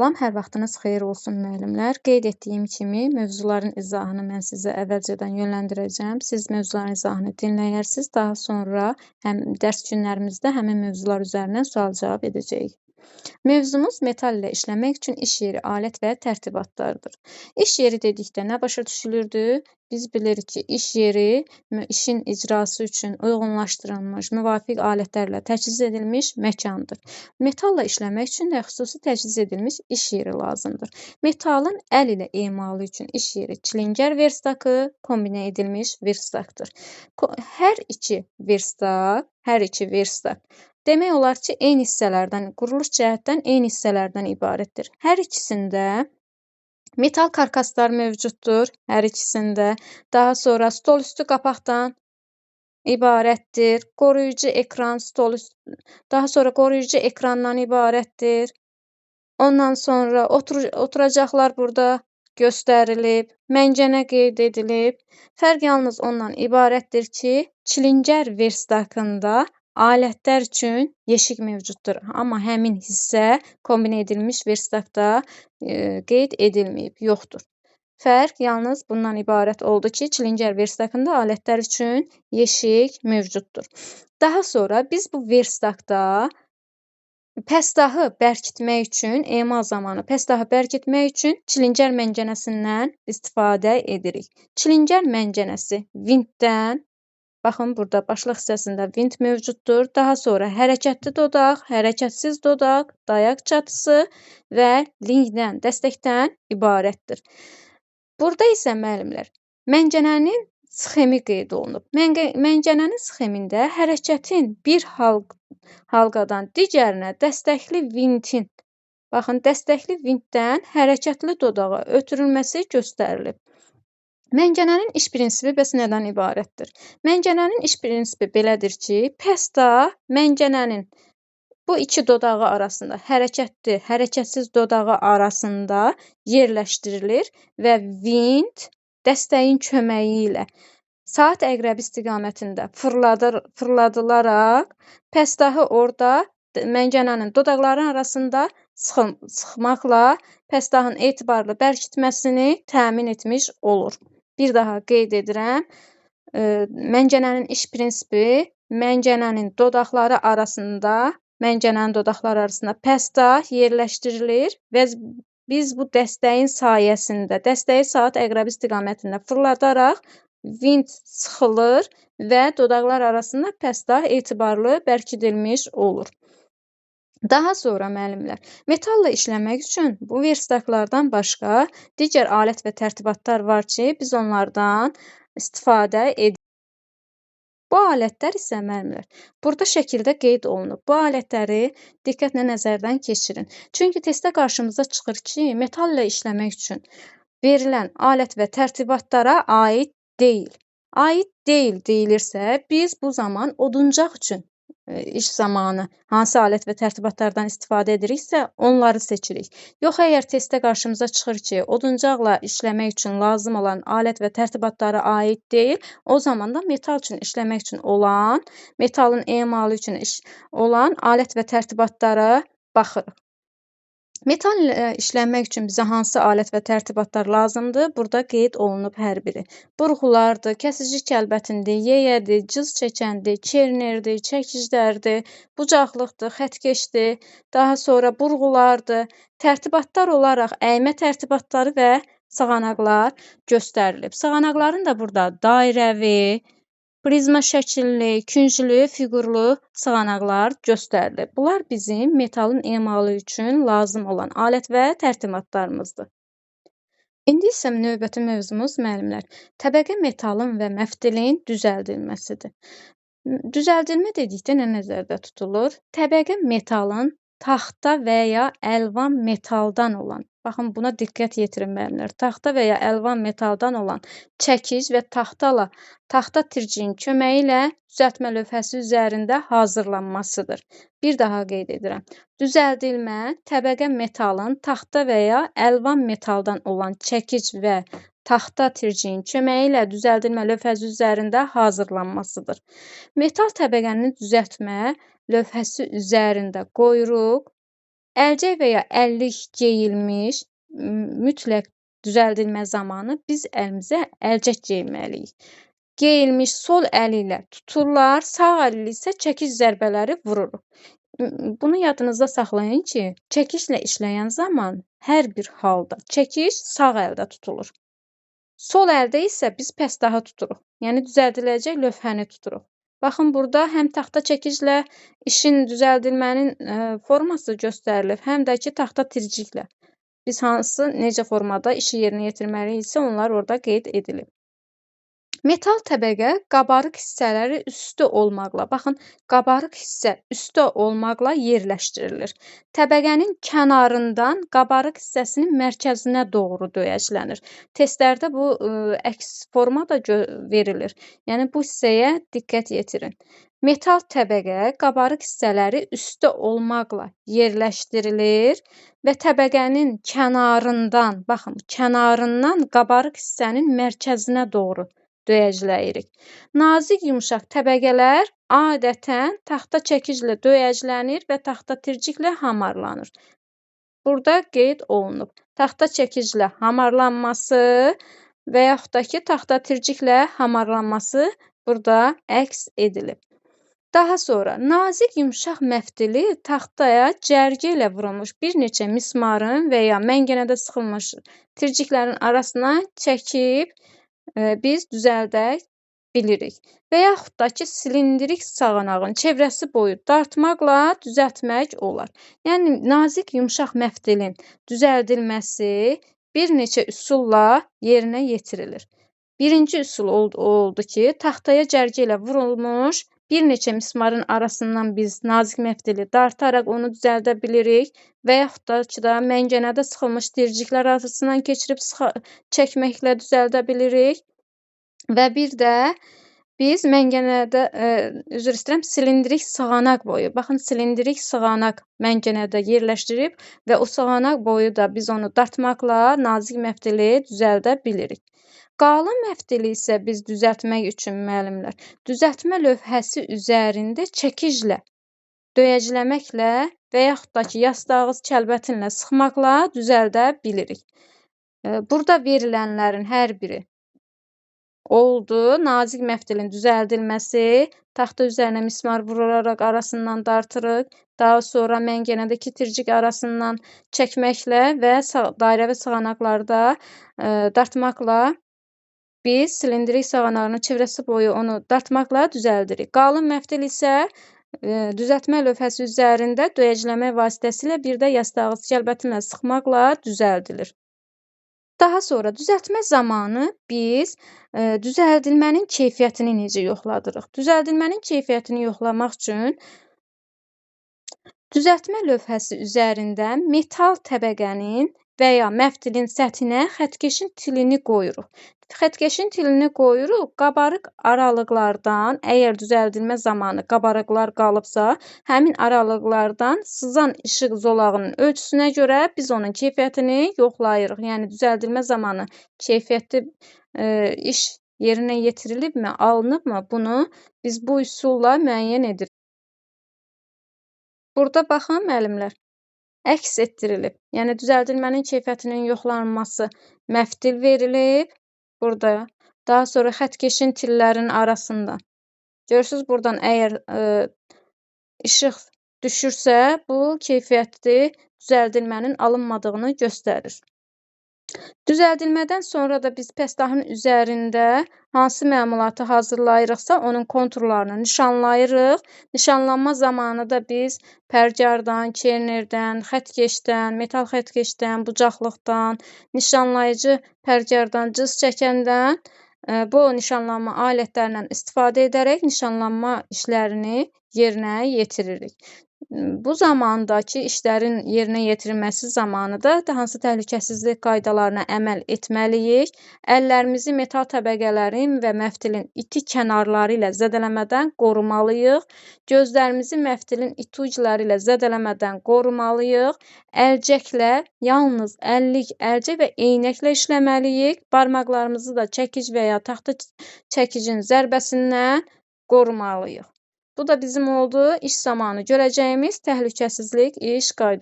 Salam, hər vaxtınız xeyir olsun müəllimlər. Qeyd etdiyim kimi mövzuların izahını mən sizə əvvəlcədən yönləndirəcəm. Siz mövzuların izahını dinləyərsiniz. Daha sonra həm dərs günlərimizdə həmin mövzular üzərindən sual-cavab edəcəyik. Mövzumuz metal ilə işləmək üçün iş yeri, alət və tərtibatlardır. İş yeri dedikdə nə başa düşülürdü? Biz bilirik ki, iş yeri işin icrası üçün uyğunlaşdırılmış, müvafiq alətlərlə təchiz edilmiş məkandır. Metalla işləmək üçün də xüsusi təchiz edilmiş iş yeri lazımdır. Metalın əl ilə emalı üçün iş yeri çilingər verstakı, kombinə edilmiş verstakdır. Hər iki verstak demək olar ki, eyni hissələrdən, quruluş cəhətdən eyni hissələrdən ibarətdir. Hər ikisində metal karkaslar mövcuddur, hər ikisində. Daha sonra stol üstü qapaqdan ibarətdir. Qoruyucu ekran daha sonra qoruyucu ekrandan ibarətdir. Ondan sonra oturacaqlar burada göstərilib, məncənə qeyd edilib. Fərq yalnız ondan ibarətdir ki, çilingər verstakında alətlər üçün yeşik mövcuddur. Amma həmin hissə kombinə edilmiş verstakda qeyd edilməyib, yoxdur. Fərq yalnız bundan ibarət oldu ki, çilingər verstakında alətlər üçün yeşik mövcuddur. Daha sonra biz bu verstakda pəstahı bərkitmək üçün, emal zamanı pəstahı bərkitmək üçün çilingər məncənəsindən istifadə edirik. Çilingər məncənəsi vintdən, baxın burada başlıq hissəsində vint mövcuddur. Daha sonra hərəkətli dodaq, hərəkətsiz dodaq, dayaq çatısı və linkdən, dəstəkdən ibarətdir. Burada isə müəllimlər, məncənənin sxemi qeyd olunub. Məncənənin sxemində hərəkətin bir halqadan digərinə dəstəkli vintin, baxın, dəstəkli vintdən hərəkətli dodağa ötürülməsi göstərilib. Məncənənin iş prinsipi bəs nədən ibarətdir? Məncənənin iş prinsipi belədir ki, pəstah məncənənin bu iki dodağı arasında, hərəkətli, hərəkətsiz dodağı arasında yerləşdirilir və vint dəstəyin köməyi ilə saat əqrəbi istiqamətində fırladılaraq pəstahı orada məncənənin dodaqların arasında sıxmaqla pəstahın etibarlı bərkitməsini təmin etmiş olur. Bir daha qeyd edirəm, məncənənin iş prinsipi məncənənin dodaqları arasında pəstah yerləşdirilir və biz bu dəstəyin sayəsində, dəstəyi saat əqrəbi istiqamətində fırladaraq vint sıxılır və dodaqlar arasında pəstah etibarlı bərkidilmiş olur. Daha sonra müəllimlər, metalla işləmək üçün bu verstaklardan başqa digər alət və tərtibatlar var ki, biz onlardan istifadə edirik. Bu alətlər isə müəllimlər, burada şəkildə qeyd olunub. Bu alətləri diqqətlə nəzərdən keçirin. Çünki testdə qarşımıza çıxır ki, metalla işləmək üçün verilən alət və tərtibatlara aid deyil. Aid deyil deyilirsə, biz bu zaman oduncaq üçün iş zamanı hansı alət və tərtibatlardan istifadə ediriksə, onları seçirik. Yox, əgər testdə qarşımıza çıxır ki, oduncaqla işləmək üçün lazım olan alət və tərtibatlara aid deyil, o zaman da metal üçün işləmək üçün olan, metalın emalı üçün olan alət və tərtibatlara baxırıq. Metal işləmək üçün bizə hansı alət və tərtibatlar lazımdır? Burada qeyd olunub hər biri. Burğulardır, kəsici kəlbətindir, yeyədir, cız çəkəndir, kernerdir, çəkiclərdir, bucaqlıqdır, xətkeşdir, daha sonra burğulardır. Tərtibatlar olaraq əymə tərtibatları və sağanaqlar göstərilib. Sağanaqların da burada dairəvi, prizma şəkilli, künclü, fiqurlu sığanaqlar göstərilib. Bunlar bizim metalın emalı üçün lazım olan alət və tərtibatlarımızdır. İndi isə növbəti mövzumuz müəllimlər, təbəqə metalın və məftilin düzəldilməsidir. Düzəldilmə dedikdə nə nəzərdə tutulur? Təbəqə metalın taxta və ya əlvan metaldan olan, baxın buna diqqət yetirin müəllimlər, taxta və ya əlvan metaldan olan çəkic və taxta tirciyin köməyi ilə düzəltmə lövhəsi üzərində hazırlanmasıdır. Bir daha qeyd edirəm. Düzəldilmə təbəqə metalın taxta və ya əlvan metaldan olan çəkic və taxta tirciyin köməyi ilə düzəldilmə lövhəsi üzərində hazırlanmasıdır. Metal təbəqəni düzəltmə lövhəsi üzərində qoyuruq. əlcək və ya əllik geyilmiş mütləq düzəldilmə zamanı biz əlimizə əlcək geyinməliyik. Geyilmiş sol əli ilə tuturlar, sağ əli ilə isə çəkic zərbələri vururuq. Bunu yadınızda saxlayın ki, çəkiclə işləyən zaman hər bir halda çəkic sağ əldə tutulur. Sol əldə isə biz pəstahı tuturuq. Yəni düzəldiləcək lövhəni tuturuq. Baxın, burada həm taxta çəkiclə işin düzəldilmənin forması göstərilib, həm də ki, taxta tirciklə. Biz necə formada işi yerinə yetirməliyiksə, onlar orada qeyd edilib. Metal təbəqə qabarıq hissələri üstü olmaqla, baxın, qabarıq hissə üstü olmaqla yerləşdirilir. Təbəqənin kənarından qabarıq hissəsinin mərkəzinə doğru döyəclənir. Testlərdə bu əks formada verilir. Yəni, bu hissəyə diqqət yetirin. Metal təbəqə qabarıq hissələri üstü olmaqla yerləşdirilir və təbəqənin kənarından, baxın, kənarından qabarıq hissənin mərkəzinə doğru döyəcləyirik. Nazik yumşaq təbəqələr adətən taxta çəkiclə döyəclənir və taxta tirciklə hamarlanır. Burada qeyd olunub. Taxta çəkiclə hamarlanması və yaxud da ki, taxta tirciklə hamarlanması burada əks edilib. Daha sonra nazik yumşaq məftil taxtaya cərgə ilə vurulmuş bir neçə mismarın və ya məngənədə sıxılmış tirciklərin arasına çəkib biz düzəldə bilirik. Və yaxud da ki, silindrik sağanağın çevrəsi boyu dartmaqla düzəltmək olar. Yəni, nazik yumşaq məftilin düzəldilməsi bir neçə üsulla yerinə yetirilir. Birinci üsul oldu ki, taxtaya cərgə ilə vurulmuş bir neçə mismarın arasından biz nazik məftili dartaraq onu düzəldə bilirik və yaxud da ki, məngənədə sıxılmış tirciklər arasından keçirib çəkməklə düzəldə bilirik. Və bir də biz məngənədə, üzr istəyirəm, silindrik sığanaq boyu. Baxın, silindrik sığanaq məngənədə yerləşdirib və o sığanaq boyu da biz onu dartmaqla nazik məftili düzəldə bilirik. Qalın məftili isə biz düzəltmək üçün müəllimlər, düzəltmə lövhəsi üzərində çəkiclə, döyəcləməklə və yaxud da ki, yastağız kəlbətinlə sıxmaqla düzəldə bilirik. Burada verilənlərin hər biri oldu. Nazik məftilin düzəldilməsi, taxta üzərinə mismar vurularaq arasından dartırıq. Daha sonra məngənədəki tircik arasından çəkməklə və dairəvi sığanaqlarda dartmaqla biz silindrik sığanağının çevrəsi boyu onu dartmaqla düzəldirik. Qalın məftil isə düzəltmə lövhəsi üzərində döyəcləmə vasitəsilə bir də yastağız kəlbətinlə sıxmaqla düzəldilir. Daha sonra düzəltmə zamanı biz düzəldilmənin keyfiyyətini necə yoxladırıq? Düzəldilmənin keyfiyyətini yoxlamaq üçün düzəltmə lövhəsi üzərində metal təbəqənin və ya məftilin səthinə xəttkeşin tilini qoyuruq. Xəttkeşin tilini qoyuruq, qabarıq aralıqlardan, əgər düzəldilmə zamanı qabarıqlar qalıbsa, həmin aralıqlardan sızan işıq zolağının ölçüsünə görə biz onun keyfiyyətini yoxlayırıq. Yəni, düzəldilmə zamanı keyfiyyətli iş yerinə yetirilibmi, alınıbmı, bunu biz bu üsulla müəyyən edirik. Burada baxın, müəllimlər, əks etdirilib. Yəni, düzəldilmənin keyfiyyətinin yoxlanılması məftil verilib. Burada. Daha sonra xəttkeşin tillərinin arasında. Görürsünüz, buradan əgər işıq düşürsə, bu keyfiyyətli düzəldilmənin alınmadığını göstərir. Düzəldilmədən sonra da biz pəstahın üzərində hansı məmulatı hazırlayırıqsa, onun konturlarını nişanlayırıq. Nişanlanma zamanı da biz pərgardan, kernerdən, xəttkeşdən, metal xəttkeşdən, bucaqlıqdan, nişanlayıcı pərgardan, cız çəkəndən bu nişanlanma alətlərindən istifadə edərək nişanlanma işlərini yerinə yetiririk. Bu zamandakı işlərin yerinə yetirilməsi zamanı da hansı təhlükəsizlik qaydalarına əməl etməliyik? Əllərimizi metal təbəqələrin və məftilin iti kənarları ilə zədələmədən qorumalıyıq. Gözlərimizi məftilin iti ucları ilə zədələmədən qorumalıyıq. Əlcəklə, yalnız əllik, əlcək və eynəklə işləməliyik. Barmaqlarımızı da çəkic və ya taxta çəkicin zərbəsindən qorumalıyıq. Bu da bizim oldu iş zamanı görəcəyimiz təhlükəsizlik iş qaydaları.